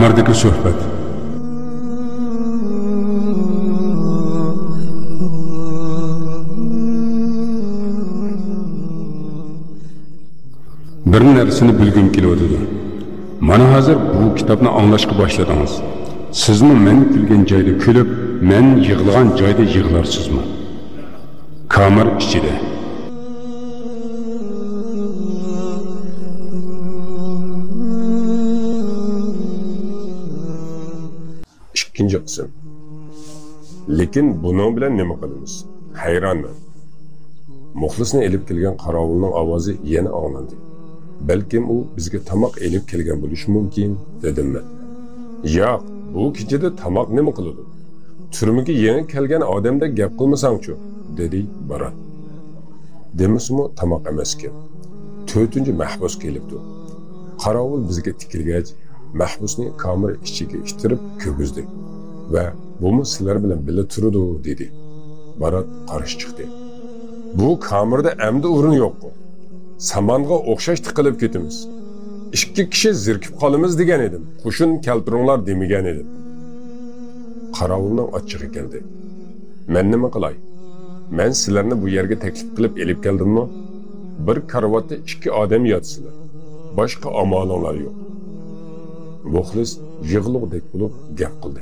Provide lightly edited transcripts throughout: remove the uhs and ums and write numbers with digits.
Kamerdeki sohbet. Bir narsani bilgim keladi. Mana hozir bu kitobni anglashga boshladingiz. Sizmi men kulgan joyda kulib, men yig'lagan joyda yig'larsizmi? Kamer ichida. İkinci kısım. Lekin bunun bilan nima qilamiz? Hayronman. Muxlisni elib kelgan qarovulning ovozi yana anglandi. Balkim u bizga tamoq elib kelgan bo'lishi mumkin, dedim men. Yo'q, bu kechada tamoq nima qiladi? Turmaga yangi kelgan odamda gap qilmasang-chi, dedi Barat. Demasmi tamoq emaskan. 4-chi mahbus kelibdi. Qarovul bizga tikilgach, mahbusni kamera ichiga ichtirib ko'gizdi va "Bumi sizlar bilan birga turadi" dedi. Barat qarshi chiqdi. "Bu kamerada endi o'rin yo'q-ku. Samonga o'xshash tiqilib ketamiz. 2 kishi zirkib qolamiz degan edim. Qo'shin keltiringlar demagan edim." Qarovulning ochig'i keldi. "Men nima qilay? Men sizlarni bu yerga taklif qilib elib keldimmi? Bir karvatda 2 odam yotsizlar. Boshqa amalinglar yo'q." Muxlis yig'liqdek bo'lib gap qildi.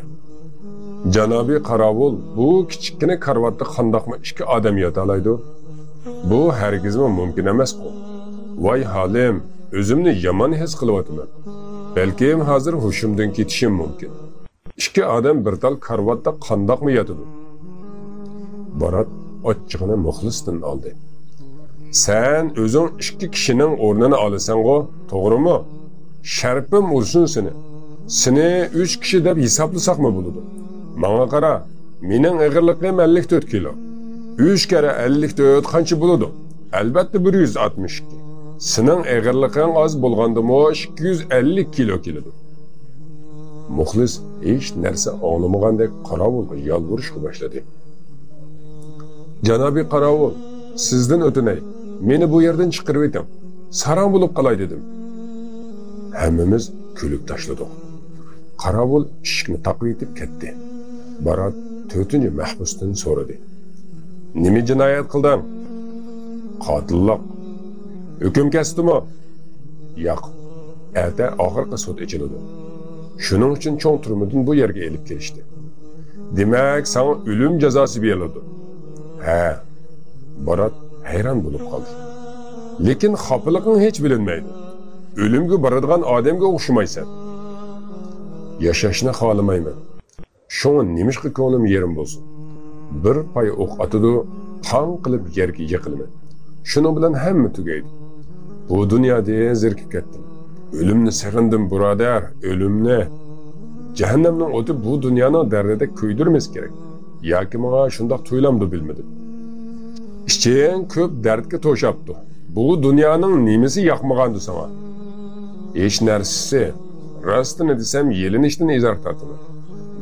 "Janobiy qarovul, bu kichikina karvatda qandoqmi 2 odam yota oladi? Bu hargizmi mumkin emas-ku. Voy halim, o'zimni yomon his qilyapman. Balkim hozir hushimdan ketishim mumkin. 2 odam bir tal karvatda qandoqmi yotadi?" Barat ochchig'ini Muxlisdan oldi. "Sen o'zing 2 kishining o'rnini olasan-ku, to'g'rimi? Sharpim ursin seni. Seni 3 kishi deb hisoblasaqmi bo'ladi? Menga qara, mening og'irligim 54 kilo. 3 kere 54 qancha bo'ladi? Albatta 162. Sening og'irliging oz bo'lgandimi 250 kilo keladi." Muxlis hech narsa anglamagandek qarovulga yolvorishga boshladi. "Janobiy qarovul, sizdan o'tinay, meni bu yerdan chiqarib eting. Saran bo'lib qolay" dedim. Hammamiz kulib tashladik. Qarovul eshikni taqib etib ketdi. Barat 4-chi mahbusdan so'radi. "Nima jinoyat qilding?" "Qotillik." "Hukm kesdimi?" "Yo'q. Erta oxirgi sud ichiladi. Shuning uchun cho'ng turmadan bu yerga elib kelishdi." "Demak, sana o'lim jazosi beriladi." "Ha." Barat hayron bo'lib qoldi. "Lekin xofiliqing hech bilinmaydi. O'limga boradigan odamga o'xshamaysan." "Yashashni xohlamayman. Shuni nimishqa ko'nglim yerim bo'lsin. Bir pay o'q atidi, qon qilib yerga yiqilaman. Shuni bilan hamma tugaydi. Bu dunyoda zerikib ketdim. O'limni sig'indim, birodar, o'limni. Jahannamning o'ti bu dunyoning dardida kuydirmas kerak. Yoki menga shundoq tuylamdi bilmadim. Iching ko'p dardga to'shabdi. Bu dunyoning nimasi yoqmagandi sana? Hech narsasi. Rostini desam, yelinishdan izoh tortaman.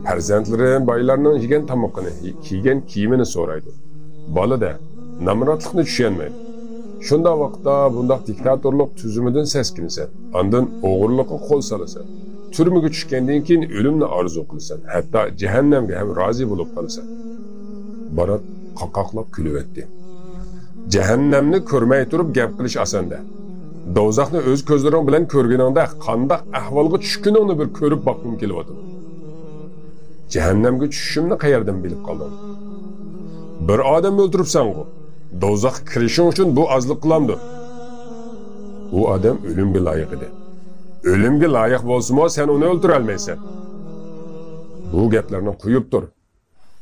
Farzandlarim boylarning yegan tomoqini, kiygan kiyimini so'raydi. Bolada namratlikni tushunmaydi. Shunda vaqtda bundaq diktatorlik tuzumidan seskinsan, ondan o'g'irlikqa qo'l solasan. Turmaga tushgandan keyin o'limni orzu qilasan, hatto jahannamga ham rozi bo'lib qolasan. Barat qaqoqlab kulib o'tdi. "Jahannamni ko'rmay turib gap qilish osonda. Do'zaxni o'z ko'zlaring bilan ko'rganingda qanday ahvolga tushganingni bir ko'rib boqim kelyapti. Jahannamga tushishimni qayerdan bilib qoldim? Bir odam o'ldiribsan-ku. Do'zaxga kirishing uchun bu ozlik qilamdi." "U odam o'limga loyiq edi. O'limga loyiq bo'lsa-mo, sen uni o'ldira olmaysan." "Bu gaplarni qo'yib tur.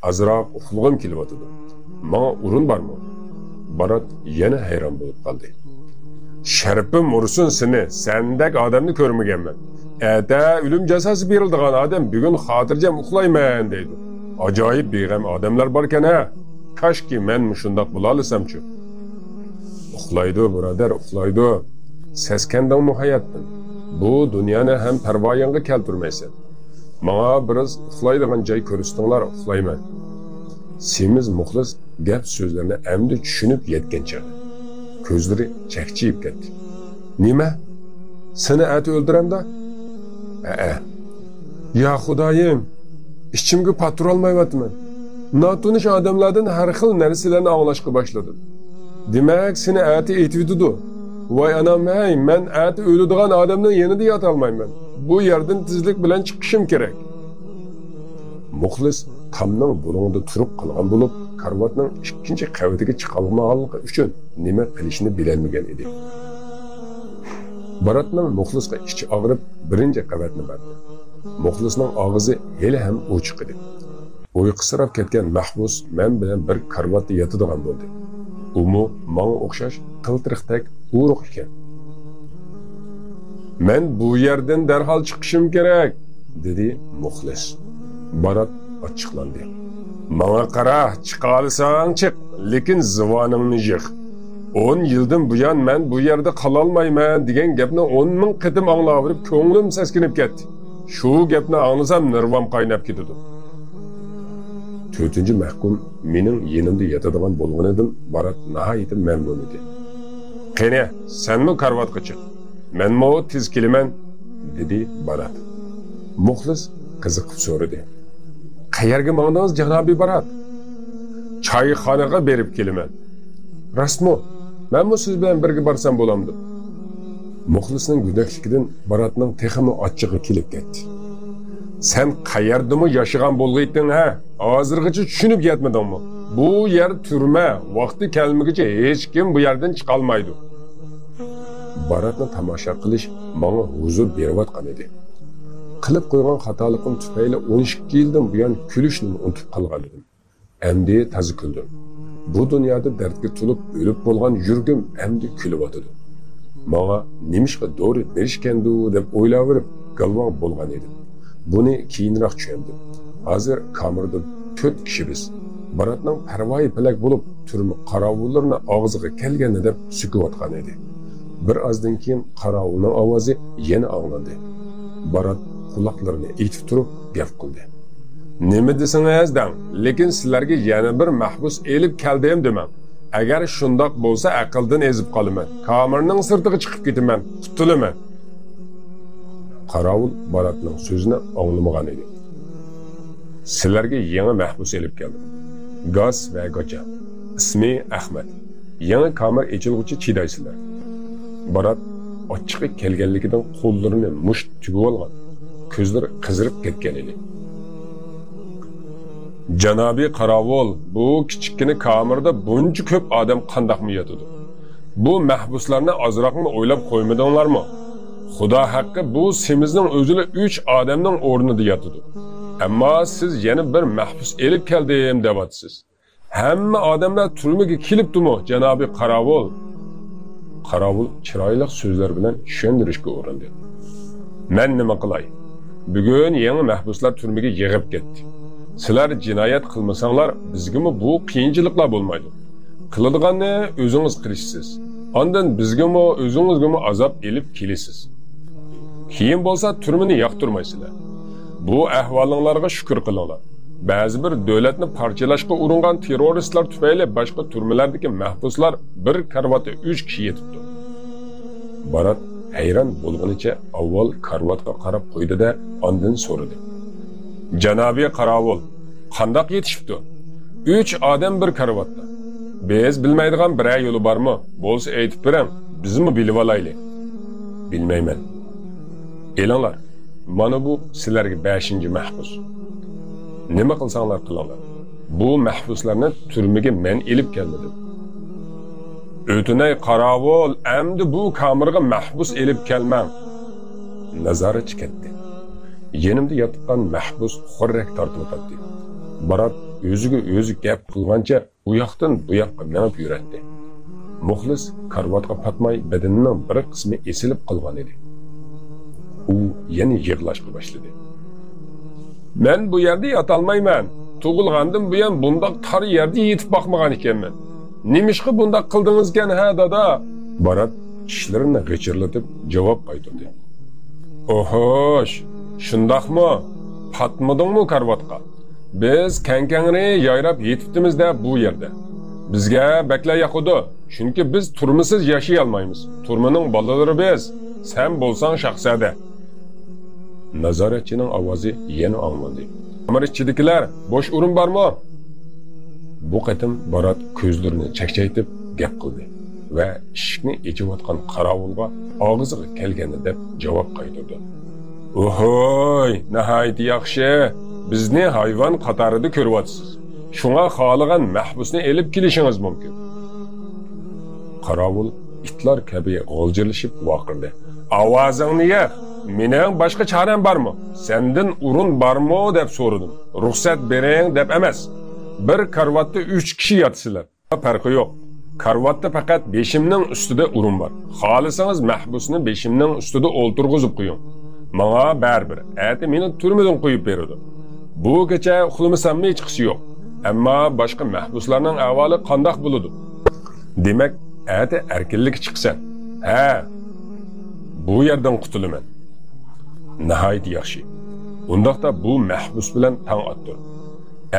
Azroq uxlag'im kelyapti. Menga o'rin bormi?" Barat yana hayron bo'lib qoldi. "Sharpim ursin seni, sendek odamni ko'rmaganman. Erta o'lim jazosi beriladigan odam bugun xotirjam uxlayman deydi. Ajoyib beg'am odamlar bor-kan-a. Kashki men shundoq bo'la olsam-chi." "Uxlaydi, birodar, uxlaydi. Seskandingmi hayotdan? Bu dunyoni ham parvoyingga keltirmaysan. Menga biroz uxlaydigan joy ko'rsatinglar, uxlayman." Semiz Muxlis gap so'zlarni endi tushunib yetgancha ko'zlari chaqchiyib ketdi. "Nima? Seni ati o'ldiramda?" Ya Xudoyim, ichimga patur olmayapman. Notanish odamlardan har xil narsalarni anglashga boshladim. Demak, seni ati aytibdi. Voy anam, hey, men ati o'ladigan odamning yanida yota olmayman. Bu yerdan tezlik bilan chiqishim kerak. Muxlis tamning bulung'ida turib qolgan bo'lib, karvatning ikkinchi qavatiga chiqolmaganligi uchun nima qilishni bilolmagan edi. Baratning Muxlisga ichi og'rib, birinchi qavatni bordi. Muxlisning og'izi hali ham ochiq edi. Uyqusirab ketgan mahbus men bilan bir karvatda yotadigan bo'ldi. Umu menga o'xshash qiltiriqdek uruq ekan. Men bu yerdan darhol chiqishim kerak, dedi Muxlis. Barat ochiqlandi. Menga qara, chiqa olsang chiq, lekin zivoningni yig'. 10 yildan buyon men bu yerda qola olmayman degan gapni 10 ming qitim anglaverib ko'nglim saskinib ketdi. Shu gapni anglasam nirvam qaynab ketadi. 4-chi mahkum mening yenimda yotadigan bo'lganidan Barat nihoyat mamnun edi. "Qani, senmi karvatga chiq? Menmi tez kelaman?" dedi Barat. Muxlis qiziqib so'radi. "Qayerga mangdingiz, janobi Barat?" "Choyxonaga berib kelaman." "Rostmi? Menmi siz bilan birga borsam bo'lamdi?" Muxlisning gudakligidan Baratning texmi ochchig'i kelib ketdi. "Sen qayerdami yashagan bo'lgayding ha? Hozirgacha tushunib yetmadingmi? Bu yer turma, vaqti kelmaguncha hech kim bu yerdan chiqa olmaydi." Baratni tomosha qilish menga huzur berayotgan edi. Qilib qo'ygan xatoliqim tufayli 12 yildan buyon kulishni unutib qolgan edim. Endi tazi kuldim. Bu dunyoda dardga to'lib o'lib bo'lgan yurgim endi kulib o'tadi. Menga nimishqa dori berishgandu deb o'ylaverib galvon bo'lgan edim. Buni keyinroq tushundim. Hozir kamerda 4 kishi biz. Baratning parvoyi pilak bo'lib, turma qarovullarni og'ziga kelganini deb sukuyotgan edi. Bir ozdan keyin qarovulning ovozi yana anglandi. Barat quloqlarini etib turib gap qildi. "Nima desangiz dang, lekin sizlarga yana bir mahbus elib keldim demam. Agar shundoq bo'lsa aqldan ezib qolaman. Kamerning sirtiga chiqib ketaman, qutulaman." Qarovul Baratning so'zini anglamagan edi. "Sizlarga yangi mahbus elib keldim. Gaz va Gocha. Ismi Ahmad. Yangi kamer echilg'uchi chidaysizlar." Barat ochiqqa kelganligidan qo'llarini musht tugib olgan. Ko'zlari qizirib ketgan edi. "Janobi qarovul, bu kichikgina kamerda buncha ko'p odam qandoqmi yotadi? Bu mahbuslarni ozroqmi o'ylab qo'ymadinglarmi? Xudo haqqi, bu semizning o'zida 3 odamning o'rnida yotadi. Ammo siz yana bir mahbus elib keldim deyapsiz. Hamma odamlar turmaga kelibdimi, janobi qarovul?" Qarovul chiroyli so'zlar bilan tushuntirishga urindi. "Men nima qilay? Bugun yangi mahbuslar turmaga yig'ib ketdi. Sizlar jinoyat qilmasanglar, bizgami bu qiyinchiliklar bo'lmaydi. Qiladiganni o'zingiz qilishsiz. Ondan bizgami o'zingizgami azob elib kelasiz. Keyin bo'lsa turmani yoqtirmaysizlar. Bu ahvolinglarga shukr qilinglar. Ba'zi bir davlatni parchalashga uringan terroristlar tufayli boshqa turmalardagi mahbuslar bir karvatda 3 kishi yetibdi. Barat hayron bo'lganicha avval karvatga qarab qo'ydi-da, ondan so'radi. "Janobi qarovul, qandoq yetishibdi? 3 odam bir karvatda. Biz bilmaydigan biror yo'li bormi? Bo'lsa aytib bering, bizmi bilib olaylik." "Bilmayman. Elinglar, mana bu sizlarga 5-chi mahbus. Nima qilsanglar qilinglar. Bu mahbuslarni turmaga men elib kelmadim. O'tinay qarovul, endi bu kamerga mahbus elib kelmang." Nazari chiqdi. Yenimda yotgan mahbus xurrak tortib o'tdi. Barat o'ziga o'zi gap qilgancha u yoqdan bu yoqqa menib yuradi. Muxlis karvatga patmay bedenining bir qismi esilib qolgan edi. U yana yig'lashga boshladi. "Men bu yerda yota olmayman. Tug'ilgandim bu ham bundoq tar yerda yetib boqmagan ekanman. Nimishqa bundoq qildingizkan ha dada?" Barat tishlarini g'ichirlatib javob qaytardi. "Ohosh, shundoqmi? Patmadingmi karvatga? Biz kankangni yayrab yetibdimizda bu yerda. Bizga bakla yoqudi, chunki biz turmisiz yashay olmaymiz. Turmaning bolalari biz, sen bo'lsang shahzada." nazoratchining ovozi yana anglandi. Kamera ichidagilar, bo'sh o'rin bormi? Bu qatim Barat ko'zlarini chakchaytib gap qildi va eshikni echayotgan qorovulga og'ziga kelganda deb javob qaytardi. Ohoy, nihoyat yaxshi. Bizni hayvon qatorida ko'ryapsiz. Shunga xohlagan mahbusni elib kelishingiz mumkin. Qorovul itlar kabi g'o'ljirlashib vaqirdi. Ovozingni yig'. Mening boshqa choram bormi? Sendan urun bormi deb so'radim. Ruxsat bering deb emas. Bir karvatda 3 kishi yotsizlar. Farqi yo'q. Karvatda faqat beshimning ustida urun bor. Xohlasangiz mahbusni beshimning ustida o'ltirg'izib qo'ying. Menga baribir. Ati meni turmadan qo'yib beradi. Bu kecha uxlamasammi hech qisi yo'q. Ammo boshqa mahbuslarning ahvoli qandoq bo'ladi? Demak, ati erkinlik chiqsan. Ha. Bu yerdan qutulaman. Nihoyat yaxshi. Undaqda bu mahbus bilan tang otdir.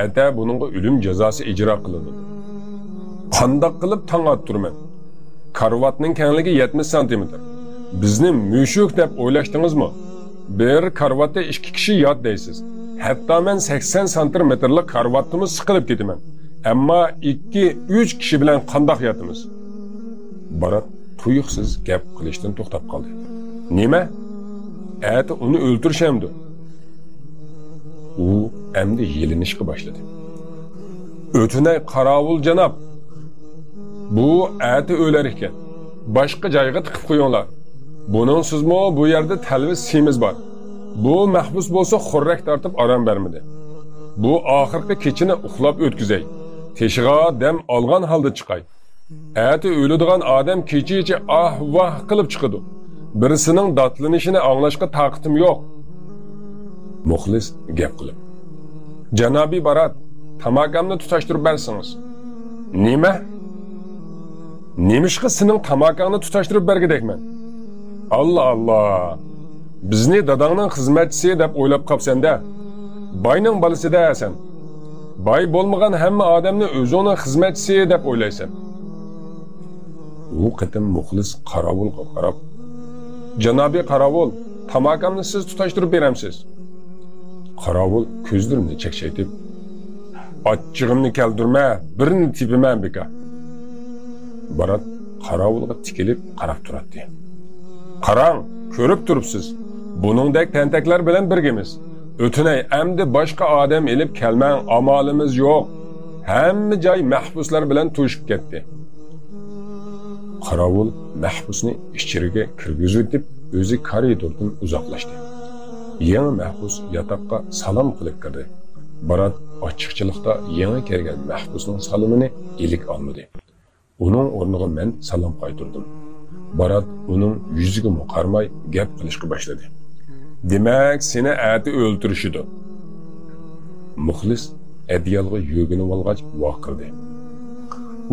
Ata buningga o'lim jazosi ijro qilindi. Qandoq qilib tang ottirman? Karvatning kengligi 70 sm. Bizni mushuk deb o'ylashdingizmi? Bir karvatda 2 kishi yot deysiz. Hatto men 80 santimetrlik karvatimiz siqilib ketaman. Ammo 2-3 kishi bilan qandoq yotamiz? Barat tuyuqsiz gap qilishdan to'xtab qoldi. Nima? Ati uni o'ltirshamdi. U endi yelinishga boshladi. O'tinay qorovul janob. Bu ati o'lar ekan. Boshqa joyga tiqib qo'yinglar. Buning sizmi bu yerda talvis semiz bor. Bu mahbus bo'lsa xurrak tortib orom bermadi. Bu oxirgi kechini uxlab o'tkazay. Teshig'a dam olgan holda chiqay. Ati o'ladigan odam kecha-kecha vah qilib chiqadi. Birisining dotlanishini anglashga taqatim yo'q. Muxlis gap qilib. Janobiy Barat, tamakamni tutashtirib bersangiz. Nima? Nemishqa sening tamakangni tutashtirib bergidekman. Allah Allah. Bizni dadangning xizmatchisi deb o'ylab qopsan-da. Boyning bolasida sen. Boy bo'lmagan hamma odamni o'zining xizmatchisi deb o'ylaysan. U qatim muxlis qorovulga qarab, "Janobiy qorovul, tamakamni siz tutashtirib beramsiz?" Qorovul ko'zlarini chakchaytib, "Ochchig'imni keldirma, birini tipiman beka." Barat qorovulga tikilib qarab turadi. "Qarang, ko'rib turibsiz. Buningdek tentaklar bilan birgamiz. O'tinay, endi boshqa odam elib kelmang, amalimiz yo'q. Hamma joy mahbuslar bilan to'shib ketdi." Qorovul mahbusni ichkariga kirgizib, o'zi koridordan uzoqlashdi. Yangi mahbus yotoqqa salom qilib kirdi. Barat ochiqchilikda yangi kelgan mahbusning salomini ilik olmadi. Uning o'rniga men salom qaytardim. Barat uning yuziga qarmay gap qilishga boshladi. "Demak, seni ati o'ltirishidi." Muxlis adiyalga yo'ginib olgach vaqirdi.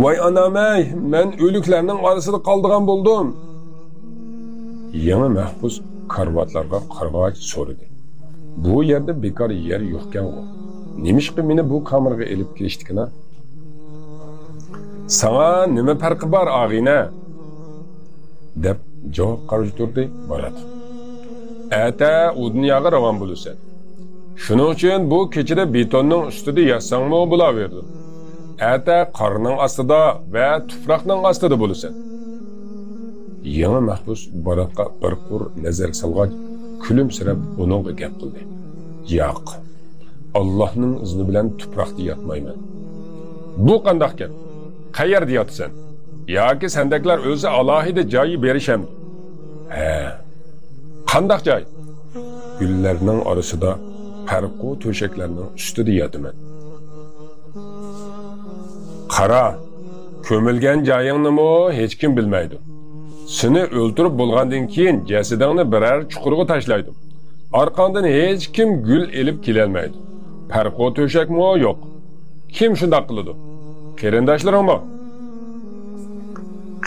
"Voy anamay, men o'liklarning orasida qoldigan bo'ldim." Yangi mahbus karvatlarga qarag'ach so'radi. "Bu yerda bekor yer yo'qkan-ku. Nemishqa meni bu kameraga elib kelishdikina?" "Sana nima farqi bor, og'ina?" deb javob qaytardi Barat. "Ata u dunyoga ravon bo'lsa. Shuning uchun bu kechada betonning ustida yotsangmi bo'laverdi. Ata qorning ostida va tuproqning ostida bo'lsa." Yangi mahbus Baratga bir qur nazar solgach, kulimsirab uningga gap qildi. "Yo'q. Allohning izni bilan tuproqda yotmayman." "Bu qandoq gap? Qayerda yotsan? Yoki sendaklar o'zi alohida joyi berishamdi?" "Ha. Qandoq joy?" "Gullarning orasida, parqu to'shaklarning ustida yotaman." "Qara, ko'milgan joyingni hech kim bilmaydi. Seni o'ltirib bo'lgandan keyin jasadingni biror chuqurga tashlaydim. Orqangdan hech kim gul elib kelolmaydi. Parqu to'shakmi yo'q. Kim shunday qiladi? Qarindoshlaringmi?"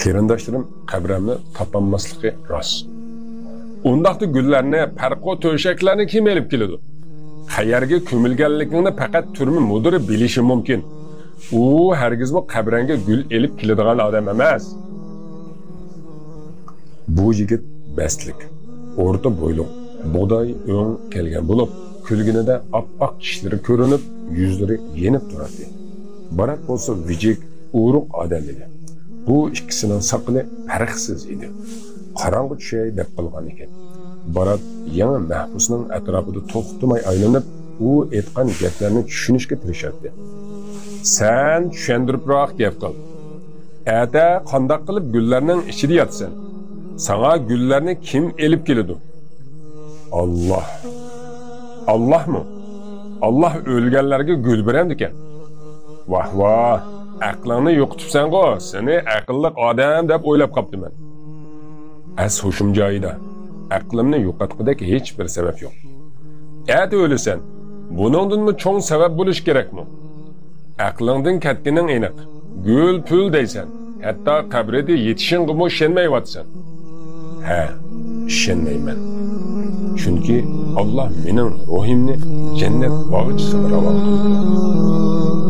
"Qarindoshlarim qabramni topolmasligi rost. Undaqda gullarni, parqu to'shaklarni kim elib keladi? Qayerga ko'milganligini faqat turmi mudiri bilishi mumkin. U hargizmi qabranga gul elib keladigan odam emas." Bu yigit bestlik, o'rta bo'yli, buğday öň kelgen bulup, külgünide appak tişleri körünüp, yüzleri yenip durardı. Barat bolsa vijik, uruq adam idi. Bu ikkisinin sakılı farqsiz idi. Qarangı düşey dep qilgan ekan. Barat yana mahbusning atrofida to'xtamay aylanib, u aytgan gaplarni tushunishga tirishadi. Sen tushundiribroq gap qil. Ata qandoq qilib gullarning ichida yotsan? Sana gullarni kim elib keladi? Allah. Allah mı? Allah o'lganlarga gul beradi ekan. Vah vah, aqlingni yo'qotibsan-ku, seni aqlli odam deb o'ylab qoptiman. Az hushim joyida. Aqlimni yo'qotqidek hech bir sabab yo'q. Eğer o'lasan, buningdanmi cho'ng sabab bo'lish kerakmi? Aqlingdan ketganing aniq. Gul pul deysan, hatto qabrida yetishingga ishonmayapsan. Ha, ishonmayman. Chunki Allah mening ruhimni jannat bog'ichisiga ravon qildi.